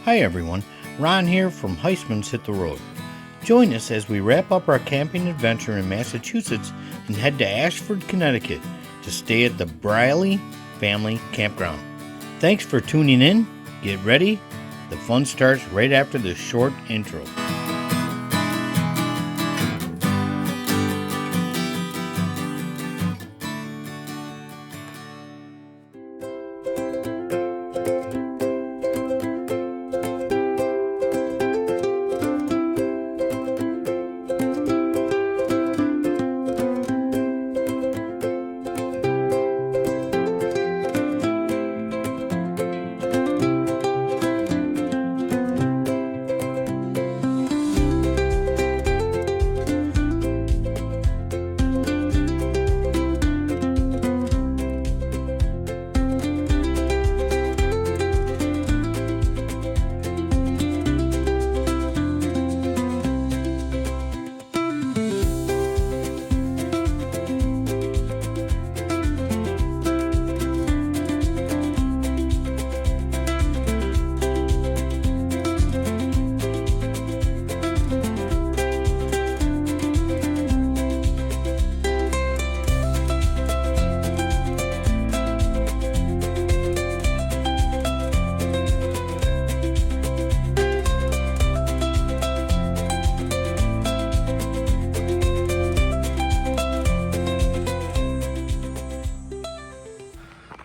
Hi everyone, Ron here from Heistman's Hit the Road. Join us as we wrap up our camping adventure in Massachusetts and head to Ashford, Connecticut to stay at the Brialee Family Campground. Thanks for tuning in. Get ready. The fun starts right after this short intro.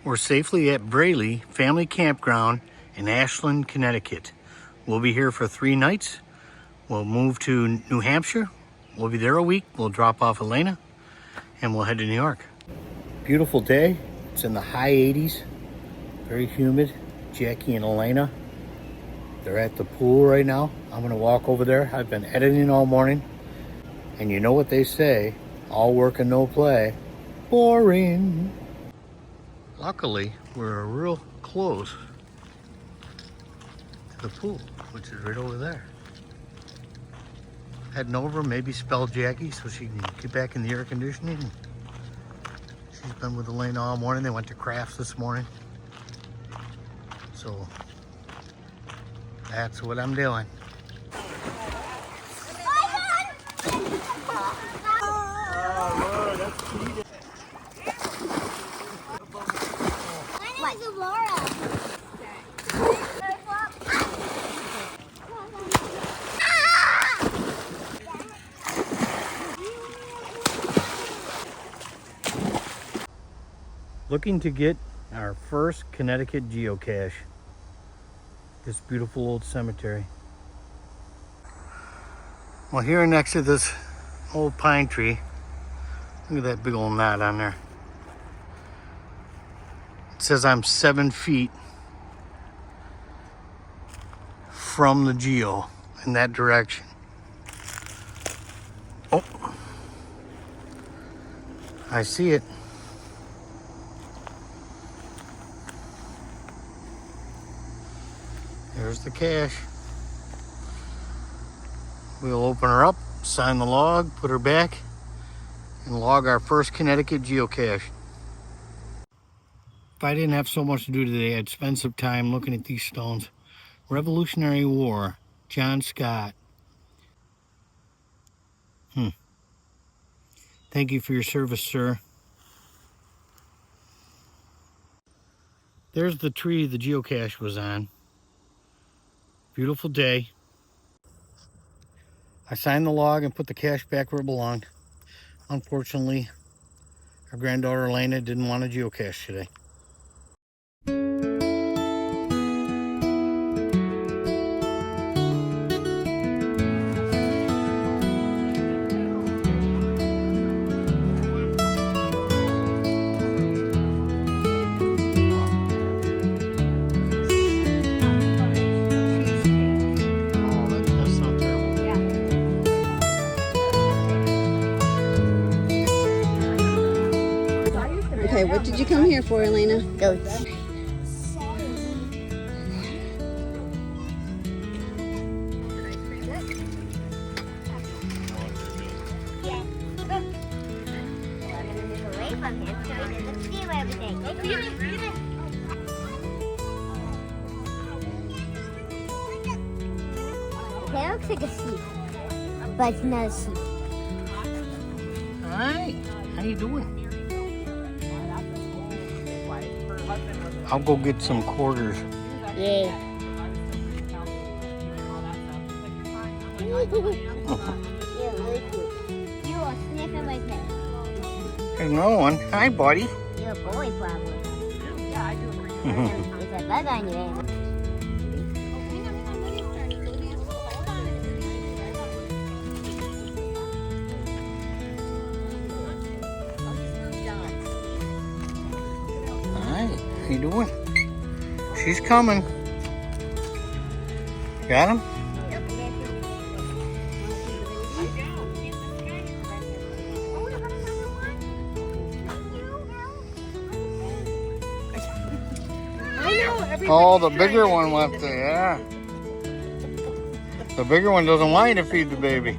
We're safely at Brialee Family Campground in Ashland, Connecticut. We'll be here for 3 nights. We'll move to New Hampshire. We'll be there a week. We'll drop off Elena and we'll head to New York. Beautiful day. It's in the high 80s. Very humid. Jackie and Elena, they're at the pool right now. I'm gonna walk over there. I've been editing all morning. And you know what they say, all work and no play. Boring. Luckily, we're real close to the pool, which is right over there. Heading over, maybe spell Jackie so she can get back in the air conditioning. She's been with Elena all morning. They went to crafts this morning. So that's what I'm doing. Looking to get our first Connecticut Geocache. This beautiful old cemetery. Well, here next to this old pine tree, look at that big old knot on there. It says I'm 7 feet from the geo in that direction. Oh, I see it. There's the cache. We'll open her up, sign the log, put her back, and log our first Connecticut Geocache. If I didn't have so much to do today, I'd spend some time looking at these stones. Revolutionary War, John Scott. Thank you for your service, sir. There's the tree the geocache was on. Beautiful day. I signed the log and put the cache back where it belonged. Unfortunately, our granddaughter Elena didn't want a geocache today. Okay, what did you come here for, Elena? Goats. from him so he doesn't steal everything. Go feed it, feed it. that looks like a sheep, but it's not a sheep. Hi, how you doing? I'll go get some quarters. Yay. You're really cute. You are sniffing my pet. There's another one. Hi, buddy. You're a boy, probably. Yeah, I do. It's a bug on your head. Hi, how you doing? She's coming. Got him? Oh, the bigger one went there, yeah. The bigger one doesn't want you to feed the baby.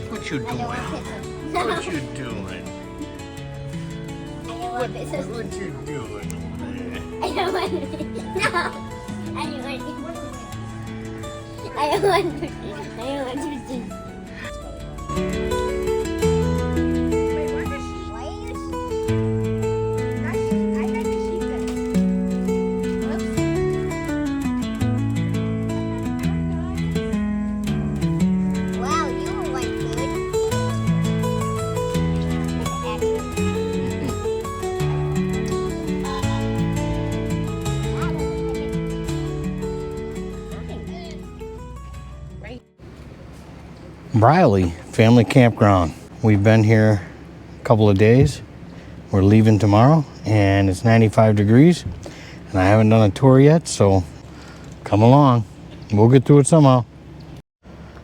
What you doing? What you doing? What you doing over there? I don't want to. No! I don't want to. I don't want to. I don't want to. Brialee Family Campground. We've been here a couple of days. We're leaving tomorrow and it's 95 degrees and I haven't done a tour yet, so come along. We'll get through it somehow.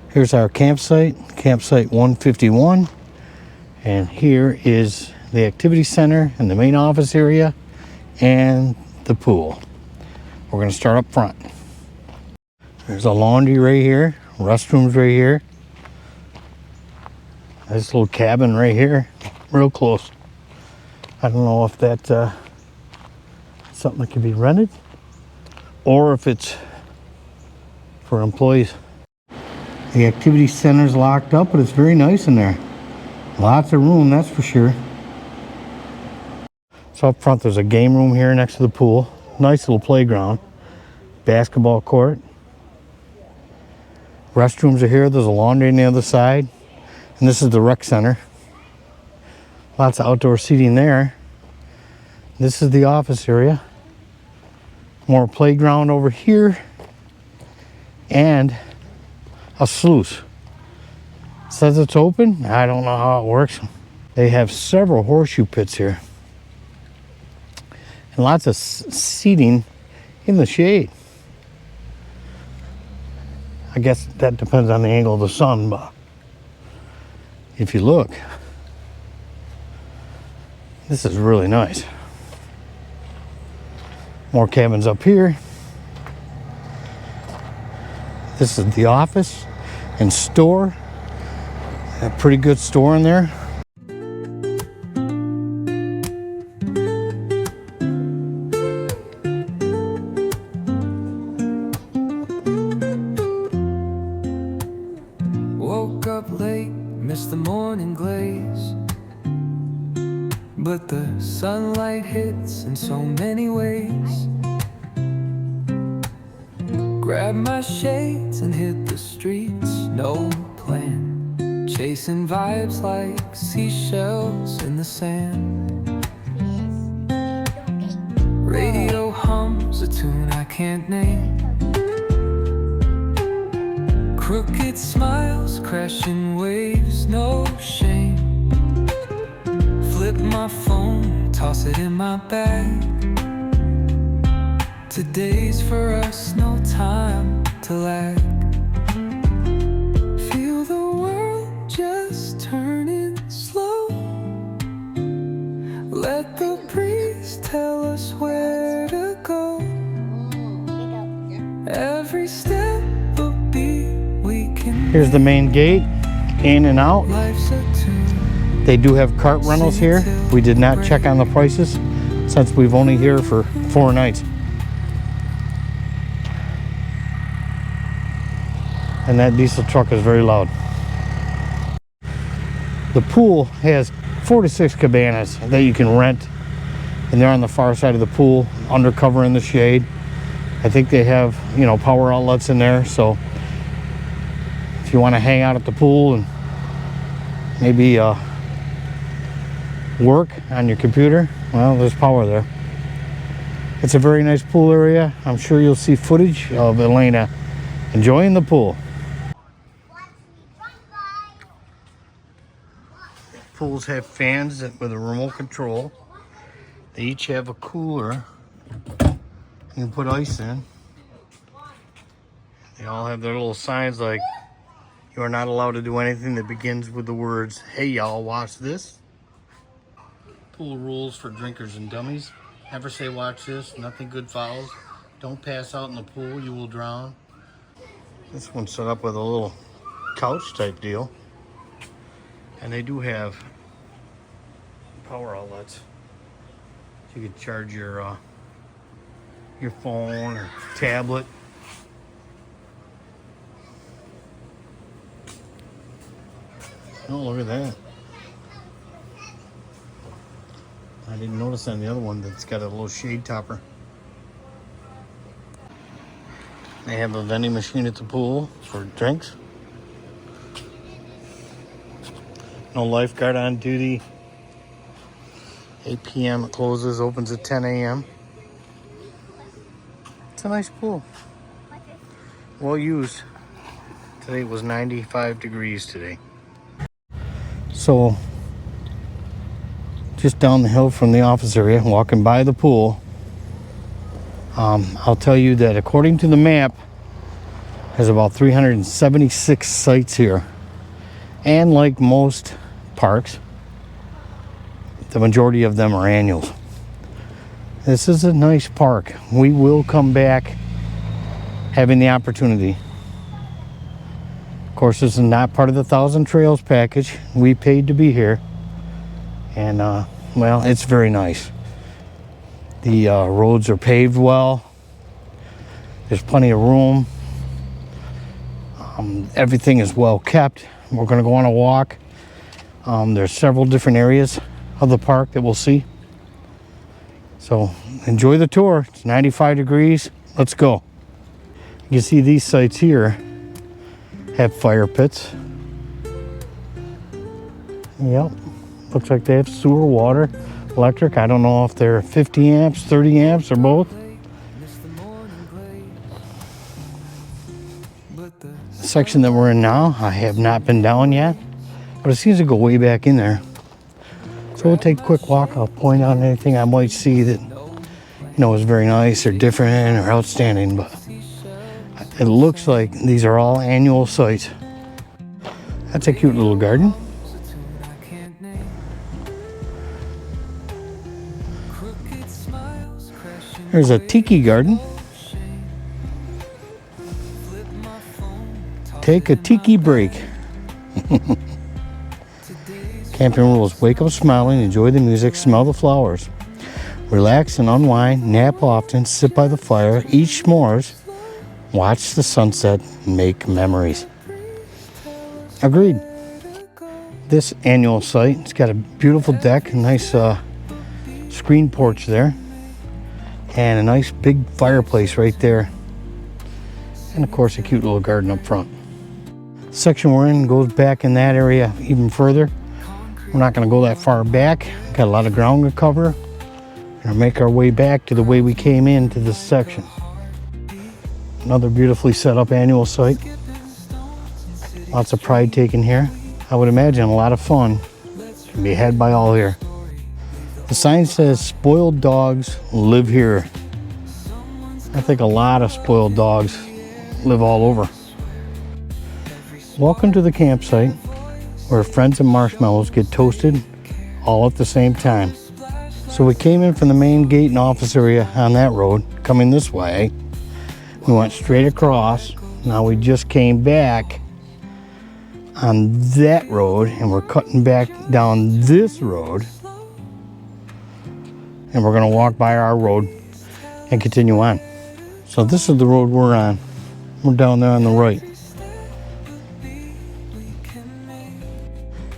Here's our campsite 151, and here is the activity center and the main office area and the pool. We're going to start up front. There's a laundry right here, restrooms right here. This little cabin right here, real close. I don't know if that's something that can be rented or if it's for employees. The activity center's locked up, but it's very nice in there. Lots of room, that's for sure. So up front, there's a game room here next to the pool. Nice little playground. Basketball court. Restrooms are here. There's a laundry on the other side. And this is the rec center. Lots of outdoor seating there. This is the office area. More playground over here. And a sluice. It says it's open. I don't know how it works. They have several horseshoe pits here. And lots of seating in the shade. I guess that depends on the angle of the sun, but if you look, this is really nice. More cabins up here. This is the office and store. A pretty good store in there. Woke up late, missed the morning glaze, but the sunlight hits in so many ways. Grabbed my shades and hit the streets, no plan, chasing vibes like seashells in the sand. Radio hums a tune I can't name. Crooked smiles, crashing waves, no shame. Flip my phone, toss it in my bag. Today's for us, no time to lag. Feel the world just turning slow. Let the breeze Here's the main gate, in and out. Life's a tune. They do have cart rentals here. We did not check on the prices since we've only here for 4 nights. And that diesel truck is very loud. The pool has 4 to 6 cabanas that you can rent, and they're on the far side of the pool, under cover in the shade. I think they have, you know, power outlets in there, so if you want to hang out at the pool and maybe work on your computer, well, there's power there. It's a very nice pool area. I'm sure you'll see footage of Elena enjoying the pool. Pools have fans with a remote control. They each have a cooler you can put ice in. They all have their little signs like, you are not allowed to do anything that begins with the words, "Hey y'all, watch this." Pool rules for drinkers and dummies. Never say watch this, nothing good follows. Don't pass out in the pool, you will drown. This one's set up with a little couch type deal. And they do have power outlets. You could charge your phone or tablet. Oh, look at that. I didn't notice on the other one that's got a little shade topper. They have a vending machine at the pool for drinks. No lifeguard on duty. 8 p.m. it closes, opens at 10 a.m. It's a nice pool. Well used. Today it was 95 degrees today. So, just down the hill from the office area, walking by the pool, I'll tell you that according to the map, there's about 376 sites here. And like most parks, the majority of them are annuals. This is a nice park. We will come back having the opportunity. Of course, this is not part of the 1,000 Trails package. We paid to be here. And, well, it's very nice. The roads are paved well. There's plenty of room. Everything is well kept. We're going to go on a walk. There's several different areas of the park that we'll see. So enjoy the tour. It's 95 degrees. Let's go. You can see these sites here have fire pits. Yep. Looks like they have sewer, water, electric. I don't know if they're 50 amps, 30 amps, or both. The section that we're in now, I have not been down yet, but it seems to go way back in there. So we'll take a quick walk. I'll point out anything I might see that, you know, is very nice or different or outstanding, but it looks like these are all annual sites. That's a cute little garden. There's a tiki garden. Take a tiki break. Camping rules: wake up smiling, enjoy the music, smell the flowers. Relax and unwind, nap often, sit by the fire, eat s'mores, watch the sunset, make memories. Agreed. This annual site, it's got a beautiful deck, a nice screen porch there, and a nice big fireplace right there. And of course a cute little garden up front. The section we're in goes back in that area even further. We're not going to go that far back. Got a lot of ground to cover. We're going to make our way back to the way we came into this section. Another beautifully set up annual site. Lots of pride taken here. I would imagine a lot of fun can be had by all here. The sign says spoiled dogs live here. I think a lot of spoiled dogs live all over. Welcome to the campsite where friends and marshmallows get toasted all at the same time. So we came in from the main gate and office area on that road, coming this way. We went straight across. Now we just came back on that road, and we're cutting back down this road, and we're gonna walk by our road and continue on. So this is the road we're on. We're down there on the right.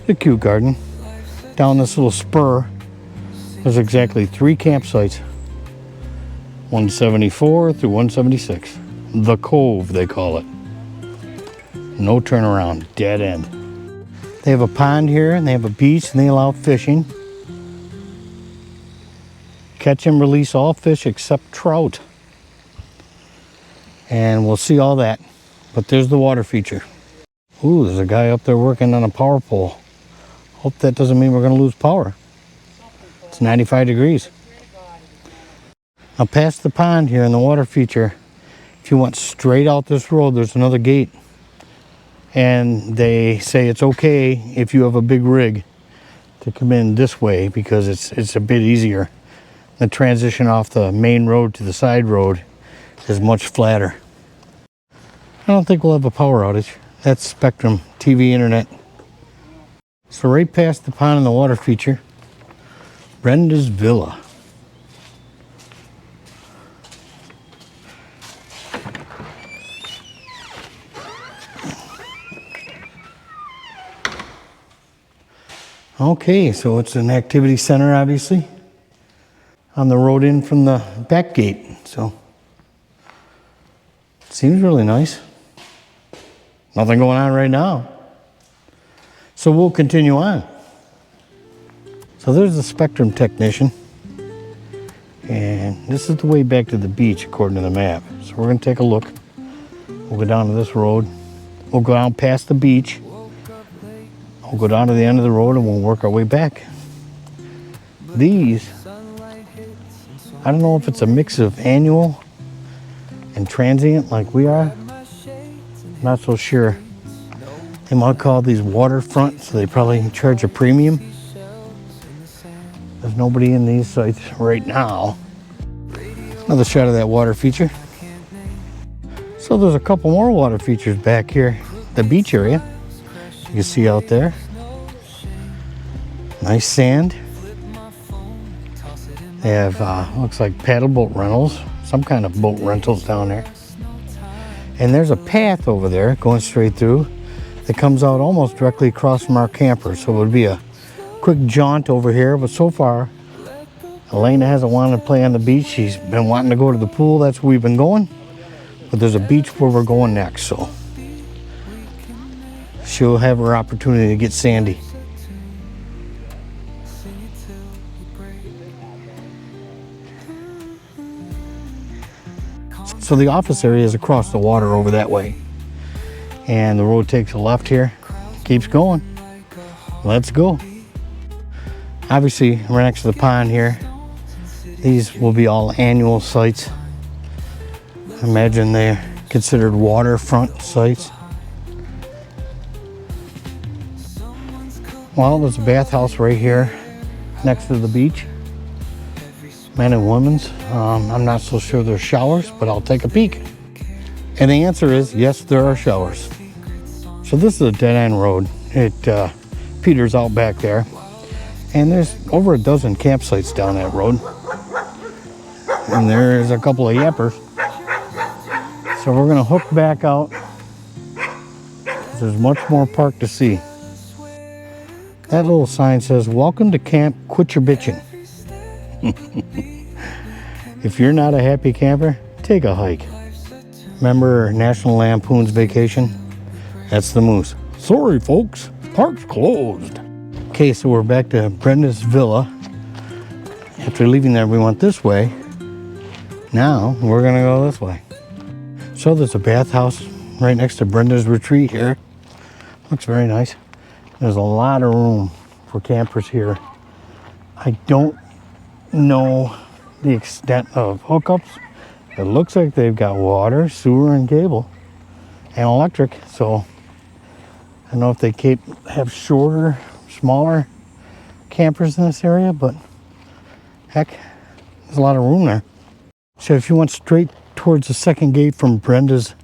The cute garden. Down this little spur, there's exactly 3 campsites. 174 through 176. The Cove, they call it. No turnaround, dead end. They have a pond here, and they have a beach, and they allow fishing. Catch and release all fish except trout. And we'll see all that. But there's the water feature. Ooh, there's a guy up there working on a power pole. Hope that doesn't mean we're going to lose power. It's 95 degrees. Now past the pond here in the water feature, if you went straight out this road, there's another gate. And they say it's okay if you have a big rig to come in this way because it's a bit easier. The transition off the main road to the side road is much flatter. I don't think we'll have a power outage. That's Spectrum TV internet. So right past the pond and the water feature, Brenda's Villa. Okay, so it's an activity center, obviously, on the road in from the back gate. So it seems really nice. Nothing going on right now. So we'll continue on. So there's the Spectrum technician. And this is the way back to the beach according to the map. So we're gonna take a look. We'll go down to this road. We'll go down past the beach. We'll go down to the end of the road and we'll work our way back. These, I don't know if it's a mix of annual and transient like we are. Not so sure. They might call these Waterfront, so they probably charge a premium. There's nobody in these sites right now. Another shot of that water feature. So there's a couple more water features back here. The beach area, you can see out there. Nice sand. They have, looks like paddle boat rentals, some kind of boat rentals down there. And there's a path over there going straight through that comes out almost directly across from our camper. So it would be a quick jaunt over here, but so far, Elena hasn't wanted to play on the beach. She's been wanting to go to the pool. That's where we've been going. But there's a beach where we're going next, so she'll have her opportunity to get sandy. So the office area is across the water over that way. And the road takes a left here, keeps going. Let's go. Obviously, right next to the pond here, these will be all annual sites. I imagine they're considered waterfront sites. Well, there's a bathhouse right here next to the beach. Men and women's. I'm not so sure there's showers, but I'll take a peek. And the answer is yes, there are showers. So this is a dead-end road. It peters out back there. And there's over a dozen campsites down that road. And there's a couple of yappers. So we're gonna hook back out. There's much more park to see. That little sign says, "Welcome to camp, quit your bitching." If you're not a happy camper, take a hike. Remember National Lampoon's Vacation? That's the moose. Sorry folks, park's closed. Okay, so we're back to Brenda's Villa. After leaving there, we went this way. Now we're gonna go this way. So there's a bathhouse right next to Brenda's retreat here. Looks very nice. There's a lot of room for campers here. I don't know the extent of hookups. It looks like they've got water, sewer, and cable, and electric. So I don't know if they have shorter, smaller campers in this area, but heck, there's a lot of room there. So if you went straight towards the second gate from Brenda's,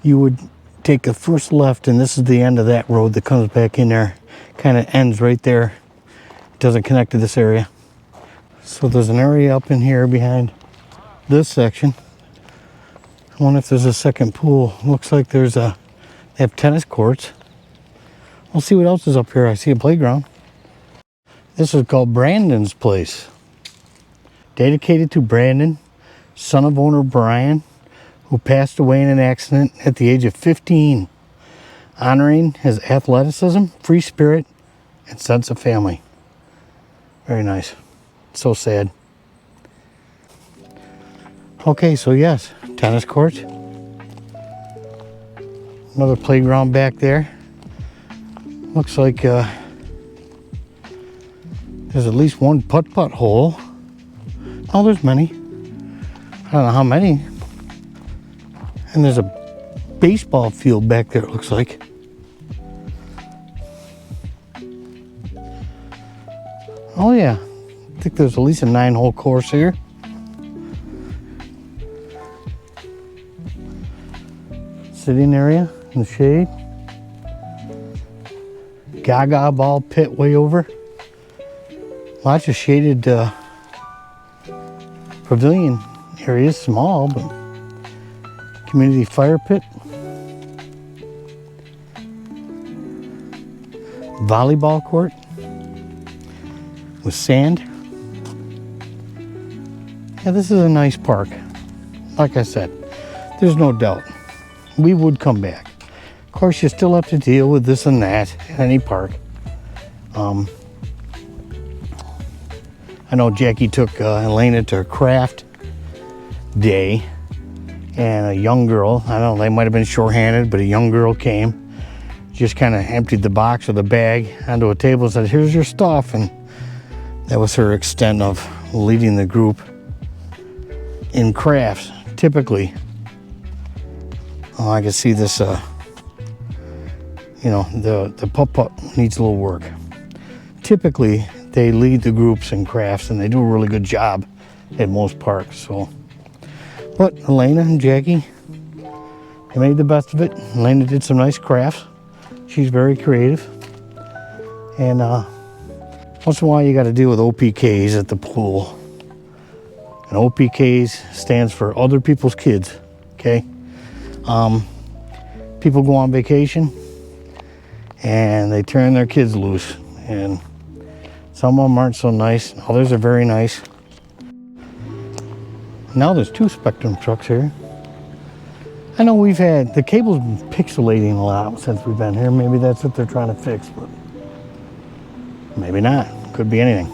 you would take the first left, and this is the end of that road that comes back in there. Kind of ends right there. It doesn't connect to this area. So there's an area up in here behind this section. I wonder if there's a second pool. Looks like they have tennis courts. We'll see what else is up here. I see a playground. This is called Brandon's Place. Dedicated to Brandon, son of owner Brian, who passed away in an accident at the age of 15, honoring his athleticism, free spirit, and sense of family. Very nice. So sad. Okay, so yes, tennis court. Another playground back there. Looks like there's at least one putt-putt hole. Oh, there's many. I don't know how many. And there's a baseball field back there, it looks like. Oh yeah, I think there's at least a 9-hole course here. Sitting area in the shade. Gaga ball pit way over. Lots of shaded pavilion areas, small, but community fire pit. Volleyball court with sand. Yeah, this is a nice park. Like I said, there's no doubt we would come back. Of course, you still have to deal with this and that in any park. I know Jackie took Elena to craft day, and a young girl, I don't know, they might have been short-handed, but a young girl came, just kind of emptied the box or the bag onto a table and said, "Here's your stuff," and that was her extent of leading the group in crafts. Typically, I can see this, the putt-putt needs a little work. Typically, they lead the groups in crafts, and they do a really good job at most parks. So, but Elena and Jackie, they made the best of it. Elena did some nice crafts. She's very creative. And once in a while, you got to deal with OPKs at the pool. And OPKs stands for other people's kids. Okay. People go on vacation and they turn their kids loose, and some of them aren't so nice. Others are very nice. Now there's 2 Spectrum trucks here. I know we've had, the cable's been pixelating a lot since we've been here. Maybe that's what they're trying to fix, but maybe not. Could be anything.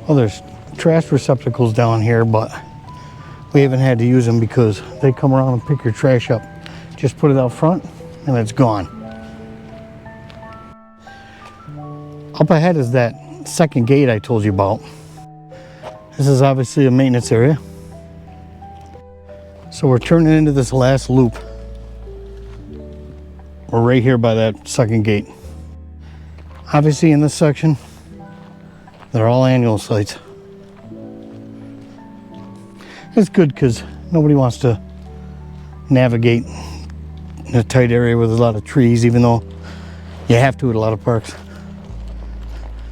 Well, there's trash receptacles down here, but we haven't had to use them because they come around and pick your trash up. Just put it out front and it's gone. Up ahead is that second gate I told you about. This is obviously a maintenance area. So we're turning into this last loop. We're right here by that second gate. Obviously in this section, they're all annual sites. It's good because nobody wants to navigate in a tight area with a lot of trees, even though you have to at a lot of parks.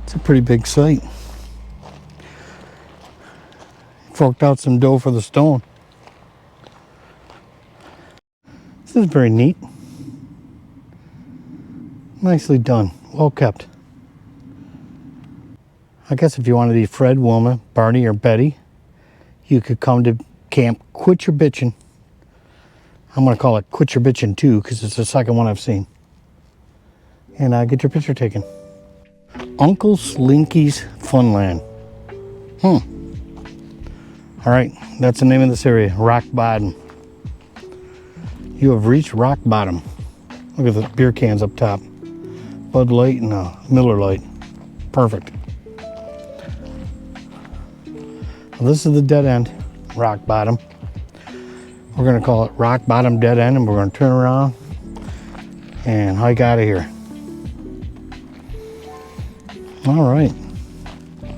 It's a pretty big site. Forked out some dough for the stone. This is very neat. Nicely done. Well kept. I guess if you wanted to be Fred, Wilma, Barney, or Betty, you could come to Camp Quit Your Bitchin'. I'm going to call it Quit Your Bitchin' 2 because it's the second one I've seen. And get your picture taken. Uncle Slinky's Funland. All right, that's the name of this area, Rock Bottom. You have reached rock bottom. Look at the beer cans up top. Bud Light and Miller Lite. Perfect. Well, this is the dead end, rock bottom. We're gonna call it rock bottom dead end, and we're gonna turn around and hike out of here. All right,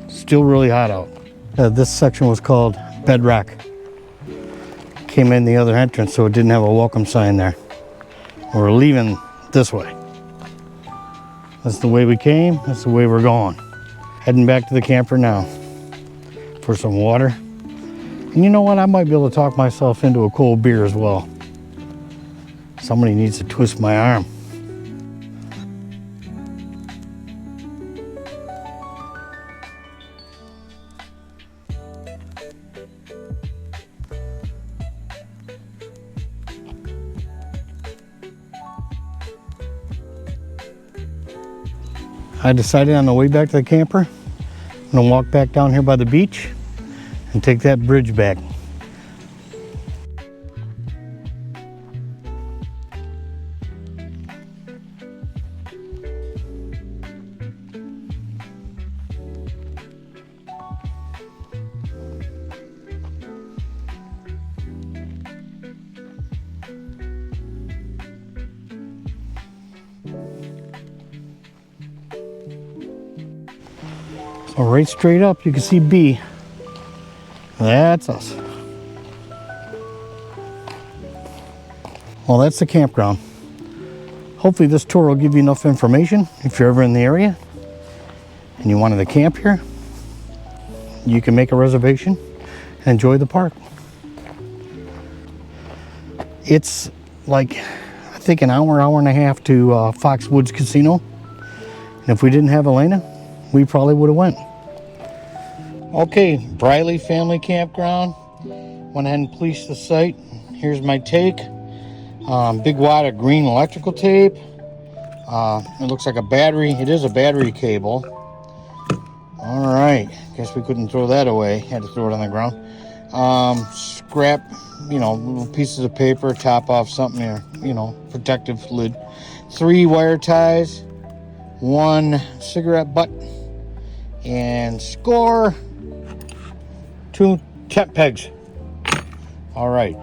still really hot out. This section was called Bedrock. Came in the other entrance, so it didn't have a welcome sign there. We're leaving this way. That's the way we came, that's the way we're going. Heading back to the camper now for some water. And you know what? I might be able to talk myself into a cold beer as well. Somebody needs to twist my arm. I decided on the way back to the camper, I'm gonna walk back down here by the beach and take that bridge back. So right straight up, you can see B. That's us. Well, that's the campground. Hopefully this tour will give you enough information if you're ever in the area and you wanted to camp here. You can make a reservation and enjoy the park. It's like, I think an hour and a half to Foxwoods Casino. And if we didn't have Elena, we probably would have went. Okay, Brialee Family Campground. Went ahead and policed the site. Here's my take. Big wad of green electrical tape. It looks like a battery. It is a battery cable. All right, guess we couldn't throw that away. Had to throw it on the ground. Scrap, little pieces of paper, top off something there, protective lid. 3 wire ties, 1 cigarette butt, and score 2 tent pegs. All right,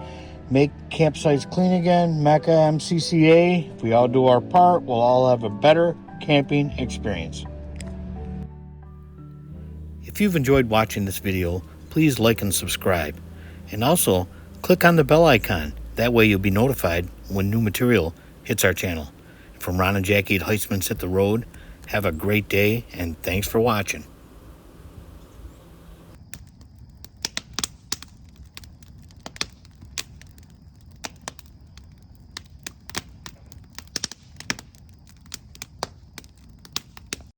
make campsites clean again. Mecca MCCA. If we all do our part, we'll all have a better camping experience. If you've enjoyed watching this video, please like and subscribe. And also, click on the bell icon. That way you'll be notified when new material hits our channel. From Rohn and Jacki Heistman Hit the Road, have a great day and thanks for watching.